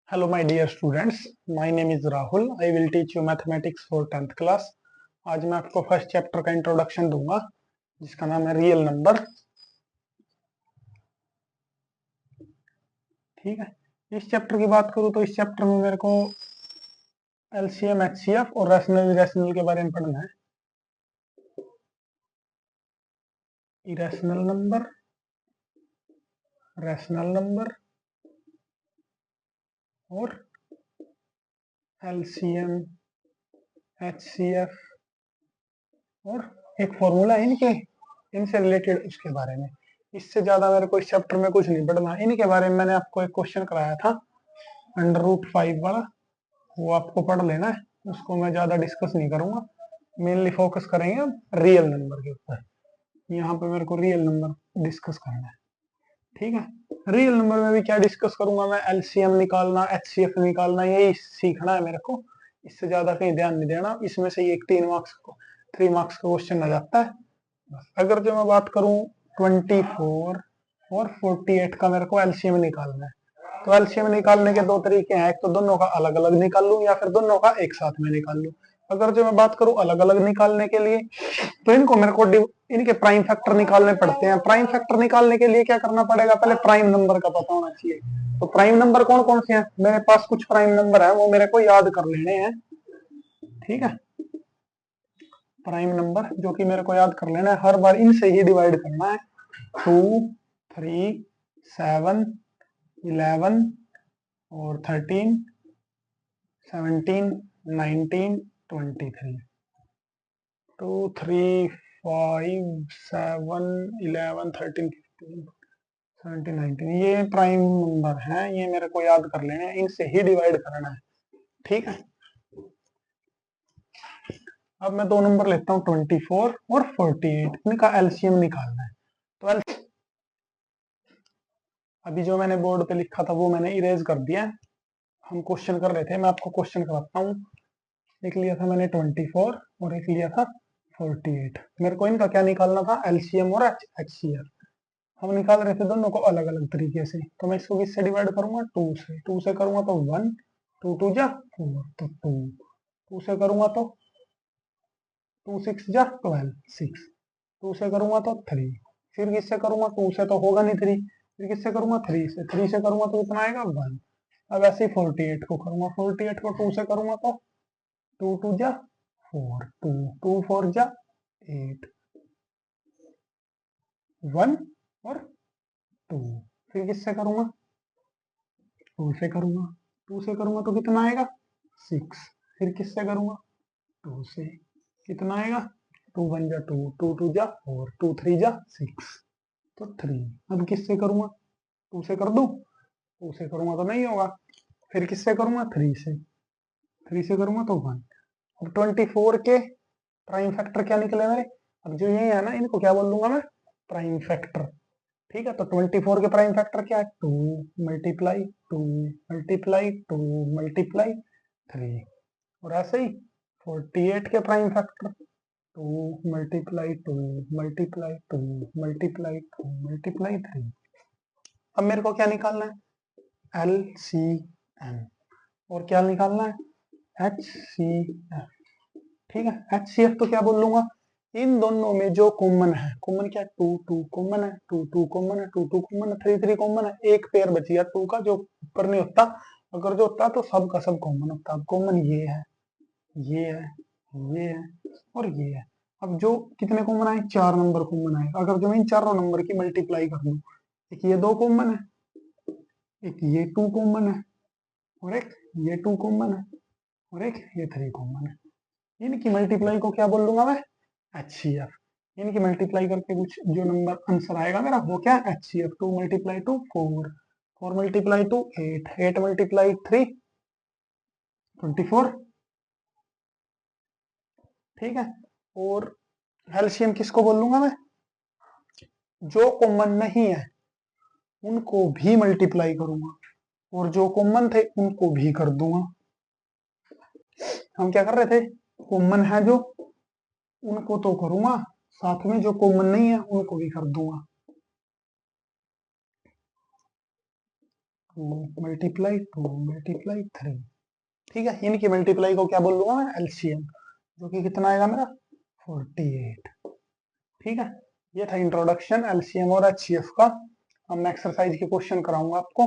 Hello, my dear students. My name is Rahul. I will teach you mathematics for 10th class. आज मैं आपको first chapter का introduction दूंगा जिसका नाम है रियल नंबर। ठीक है, इस चैप्टर की बात करूं तो इस चैप्टर में मेरे को एलसीएम, एचसीएफ और रैशनल इरेशनल के बारे में पढ़ना है। इरेशनल नंबर, रैशनल नंबर और एलसीएम, एचसीएफ और एक फॉर्मूला है इनसे रिलेटेड उसके बारे में। इससे ज्यादा मेरे को इस चैप्टर में कुछ नहीं पढ़ना। इनके बारे में मैंने आपको एक क्वेश्चन कराया था √5 वाला, वो आपको पढ़ लेना है। उसको मैं ज्यादा डिस्कस नहीं करूंगा, मेनली फोकस करेंगे रियल नंबर के ऊपर। यहाँ पे मेरे को रियल नंबर डिस्कस करना है। ठीक है, रियल नंबर में भी क्या डिस्कस करूंगा मैं, एलसीएम निकालना, एचसीएफ निकालना, यही सीखना है मेरे को। इससे ज्यादा कहीं ध्यान नहीं देना। इसमें से एक 3 मार्क्स का क्वेश्चन आ जाता है। अगर जो मैं बात करूं 24 और 48 का मेरे को एलसीएम निकालना है, तो एलसीएम निकालने के दो तरीके हैं। एक तो दोनों का अलग अलग निकाल लूं या फिर दोनों का एक साथ में निकाल लूं। अगर जो मैं बात करूं अलग अलग निकालने के लिए, तो इनको मेरे को इनके प्राइम फैक्टर निकालने पड़ते हैं। प्राइम फैक्टर निकालने के लिए क्या करना पड़ेगा, पहले प्राइम नंबर का पता होना चाहिए। तो प्राइम नंबर कौन कौन से हैं, मेरे पास कुछ प्राइम नंबर है, वो मेरे को याद कर लेने हैं। ठीक है, प्राइम नंबर जो कि मेरे को याद कर लेना है, हर बार इनसे ही डिवाइड करना है। 2, 3, 7, 11 और 13, 17, 19, 23। 2, 3, 5, 7, 11, 13, 15, 17, 19, ये प्राइम नंबर है, ये मेरे को याद कर लेने हैं, इनसे ही डिवाइड करना है। ठीक है, अब मैं दो नंबर लेता हूँ 24 और 48, इनका एलसीएम निकालना है। तो अभी जो मैंने बोर्ड पे लिखा था वो मैंने इरेज कर दिया है। हम क्वेश्चन कर रहे थे, मैं आपको क्वेश्चन कराता हूँ। एक लिया था मैंने 24 और एक लिया था 48। मेरे को इनका क्या निकालना था, एलसीएम और एचसीएफ। हम निकाल रहे थे दोनों को अलग अलग तरीके से। तो मैं इसको किससे डिवाइड करूंगा, 2 से करूंगा तो 1, 2 2 जा 4 तो 2 से करूंगा तो 2 6 जा 12, 6, 2 से करूंगा तो 3, फिर किससे करूंगा, 2 से तो होगा नहीं 3, फिर किससे करूंगा 3 से, 3 से करूंगा तो कितना आएगा 1। अब ऐसे ही 48 को करूंगा, 48 को 2 से करूंगा तो 2 2 जा 4, 2 2 4 जा 8, 1 और 2, फिर किससे करूंगा, 2 से करूंगा, 2 से करूंगा तो कितना आएगा 6, फिर किससे करूंगा 2 से, कितना आएगा 2 1 जा 2, 2 2 जा 4, 2 3 जा 6 तो 3। अब किससे करूंगा, 2 से कर दूं, 2 से करूंगा तो नहीं होगा, फिर किससे करूंगा 3 से, 3 से करूंगा तो 1। अब 24 के प्राइम फैक्टर क्या निकले मेरे, अब जो ये है ना, इनको क्या बोल दूंगा मैं, प्राइम फैक्टर। ठीक है, तो 24 के प्राइम फैक्टर क्या है, 2 मल्टीप्लाई 2 मल्टीप्लाई 2 मल्टीप्लाई 3। और ऐसे ही 48 के prime factor 2 multiply 2 multiply 2 multiply 2 multiply 3। अब मेरे को क्या निकालना है, एल सी एम, और क्या निकालना है, एच सी एफ। ठीक है, एच सी एफ तो क्या बोल लूंगा, इन दोनों में जो कॉमन है, कॉमन क्या है, 2 2 कॉमन है, 2 2 कॉमन है, 2 2 कॉमन है, 3 3 कॉमन है, एक पेयर बची है 2 का जो ऊपर नहीं होता। अगर जो होता तो सब का सब कॉमन होता। अब कॉमन ये है, ये है, ये है और ये है। अब जो कितने कॉमन आए, 4 नंबर कॉमन आए। अगर जो मैं इन चारों नंबर की मल्टीप्लाई कर दूं, एक ये 2 कॉमन है, एक ये 2 कॉमन है और एक ये 2 कॉमन है और एक ये 3 कॉमन है। इनकी मल्टीप्लाई को क्या बोल लूंगा मैं, HCF। इनकी मल्टीप्लाई करके कुछ जो नंबर आंसर आएगा मेरा वो क्या, HCF। 2 multiply 2 4, 4 multiply 2 8, 8 multiply 3 24। ठीक है, और एलसीएम किसको बोल लूंगा मैं, जो कॉमन नहीं है उनको भी मल्टीप्लाई करूंगा और जो कॉमन थे उनको भी कर दूंगा। हम क्या कर रहे थे, कॉमन है जो उनको तो करूंगा, साथ में जो कॉमन नहीं है उनको भी कर दूंगा। 2 × 3। ठीक है, इनकी मल्टीप्लाई को क्या बोल लूंगा मैं, एलसीएम, जो कि कितना आएगा मेरा 48। ठीक है, ये था इंट्रोडक्शन एलसीएम और एचसीएफ का। अब मैं एक्सरसाइज के क्वेश्चन कराऊंगा आपको।